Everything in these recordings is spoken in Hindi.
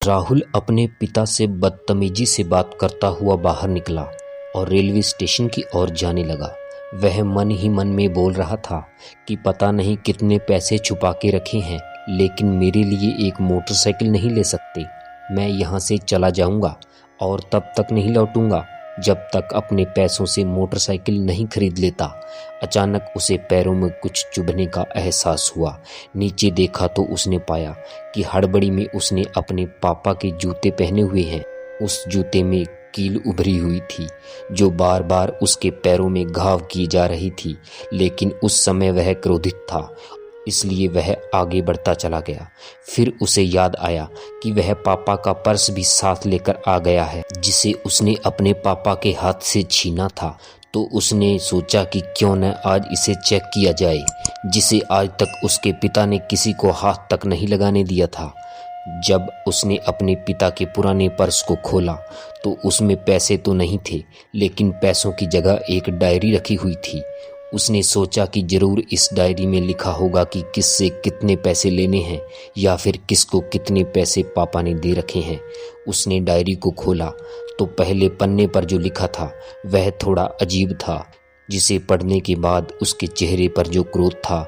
राहुल अपने पिता से बदतमीजी से बात करता हुआ बाहर निकला और रेलवे स्टेशन की ओर जाने लगा। वह मन ही मन में बोल रहा था कि पता नहीं कितने पैसे छुपा के रखे हैं, लेकिन मेरे लिए एक मोटरसाइकिल नहीं ले सकते। मैं यहाँ से चला जाऊँगा और तब तक नहीं लौटूंगा जब तक अपने पैसों से मोटरसाइकिल नहीं खरीद लेता। अचानक उसे पैरों में कुछ चुभने का एहसास हुआ। नीचे देखा तो उसने पाया कि हड़बड़ी में उसने अपने पापा के जूते पहने हुए हैं। उस जूते में कील उभरी हुई थी जो बार बार उसके पैरों में घाव की जा रही थी, लेकिन उस समय वह क्रोधित था, इसलिए वह आगे बढ़ता चला गया। फिर उसे याद आया कि वह पापा का पर्स भी साथ लेकर आ गया है, जिसे उसने अपने पापा के हाथ से छीना था। तो उसने सोचा कि क्यों न आज इसे चेक किया जाए, जिसे आज तक उसके पिता ने किसी को हाथ तक नहीं लगाने दिया था। जब उसने अपने पिता के पुराने पर्स को खोला तो उसमें पैसे तो नहीं थे, लेकिन पैसों की जगह एक डायरी रखी हुई थी। उसने सोचा कि जरूर इस डायरी में लिखा होगा कि किससे कितने पैसे लेने हैं या फिर किसको कितने पैसे पापा ने दे रखे हैं। उसने डायरी को खोला तो पहले पन्ने पर जो लिखा था वह थोड़ा अजीब था, जिसे पढ़ने के बाद उसके चेहरे पर जो क्रोध था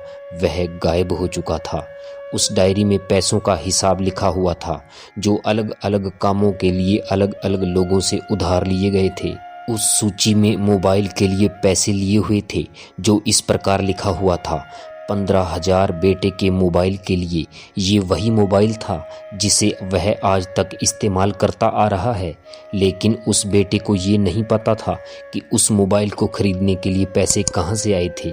वह गायब हो चुका था। उस डायरी में पैसों का हिसाब लिखा हुआ था, जो अलग अलग कामों के लिए अलग अलग लोगों से उधार लिए गए थे। उस सूची में मोबाइल के लिए पैसे लिए हुए थे, जो इस प्रकार लिखा हुआ था, 15,000 बेटे के मोबाइल के लिए। ये वही मोबाइल था जिसे वह आज तक इस्तेमाल करता आ रहा है, लेकिन उस बेटे को ये नहीं पता था कि उस मोबाइल को खरीदने के लिए पैसे कहाँ से आए थे।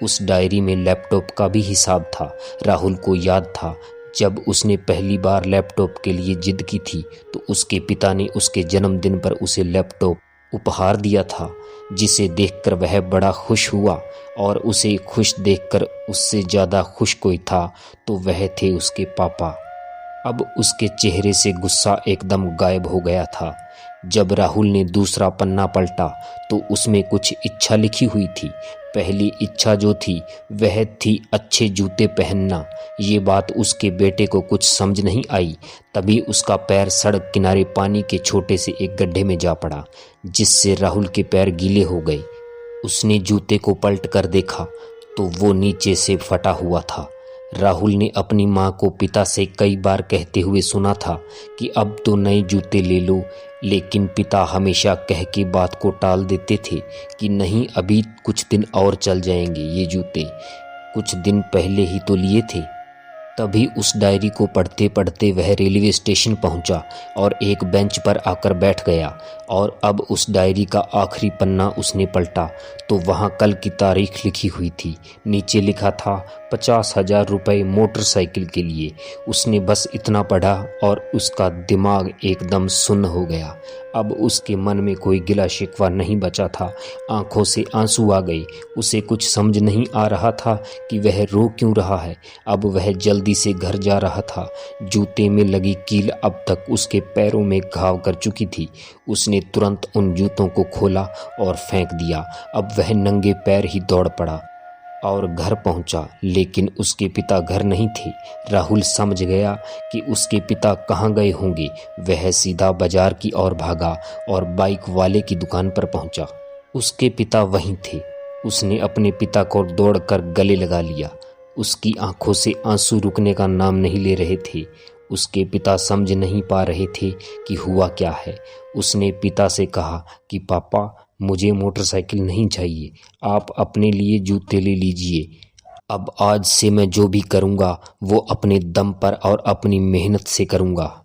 उस डायरी में लैपटॉप का भी हिसाब था। राहुल को याद था जब उसने पहली बार लैपटॉप के लिए जिद की थी तो उसके पिता ने उसके जन्मदिन पर उसे लैपटॉप उपहार दिया था, जिसे देखकर वह बड़ा खुश हुआ। और उसे खुश देखकर उससे ज़्यादा खुश कोई था तो वह थे उसके पापा। अब उसके चेहरे से गुस्सा एकदम गायब हो गया था। जब राहुल ने दूसरा पन्ना पलटा तो उसमें कुछ इच्छा लिखी हुई थी। पहली इच्छा जो थी वह थी अच्छे जूते पहनना। ये बात उसके बेटे को कुछ समझ नहीं आई। तभी उसका पैर सड़क किनारे पानी के छोटे से एक गड्ढे में जा पड़ा, जिससे राहुल के पैर गीले हो गए। उसने जूते को पलट कर देखा तो वो नीचे से फटा हुआ था। राहुल ने अपनी माँ को पिता से कई बार कहते हुए सुना था कि अब तो नए जूते ले लो, लेकिन पिता हमेशा कह के बात को टाल देते थे कि नहीं, अभी कुछ दिन और चल जाएंगे, ये जूते कुछ दिन पहले ही तो लिए थे। तभी उस डायरी को पढ़ते पढ़ते वह रेलवे स्टेशन पहुंचा और एक बेंच पर आकर बैठ गया। और अब उस डायरी का आखिरी पन्ना उसने पलटा तो वहां कल की तारीख लिखी हुई थी। नीचे लिखा था 50,000 रुपये मोटरसाइकिल के लिए। उसने बस इतना पढ़ा और उसका दिमाग एकदम सुन्न हो गया। अब उसके मन में कोई गिला शिकवा नहीं बचा था। आंखों से आंसू आ गए। उसे कुछ समझ नहीं आ रहा था कि वह रो क्यों रहा है। अब वह जल्दी से घर जा रहा था। जूते में लगी कील अब तक उसके पैरों में घाव कर चुकी थी। उसने तुरंत उन जूतों को खोला और फेंक दिया। अब वह नंगे पैर ही दौड़ पड़ा और घर पहुंचा, लेकिन उसके पिता घर नहीं थे। राहुल समझ गया कि उसके पिता कहाँ गए होंगे। वह सीधा बाजार की ओर भागा और बाइक वाले की दुकान पर पहुंचा। उसके पिता वहीं थे। उसने अपने पिता को दौड़कर गले लगा लिया। उसकी आंखों से आंसू रुकने का नाम नहीं ले रहे थे। उसके पिता समझ नहीं पा रहे थे कि हुआ क्या है। उसने पिता से कहा कि पापा, मुझे मोटरसाइकिल नहीं चाहिए, आप अपने लिए जूते ले लीजिए। अब आज से मैं जो भी करूँगा वो अपने दम पर और अपनी मेहनत से करूँगा।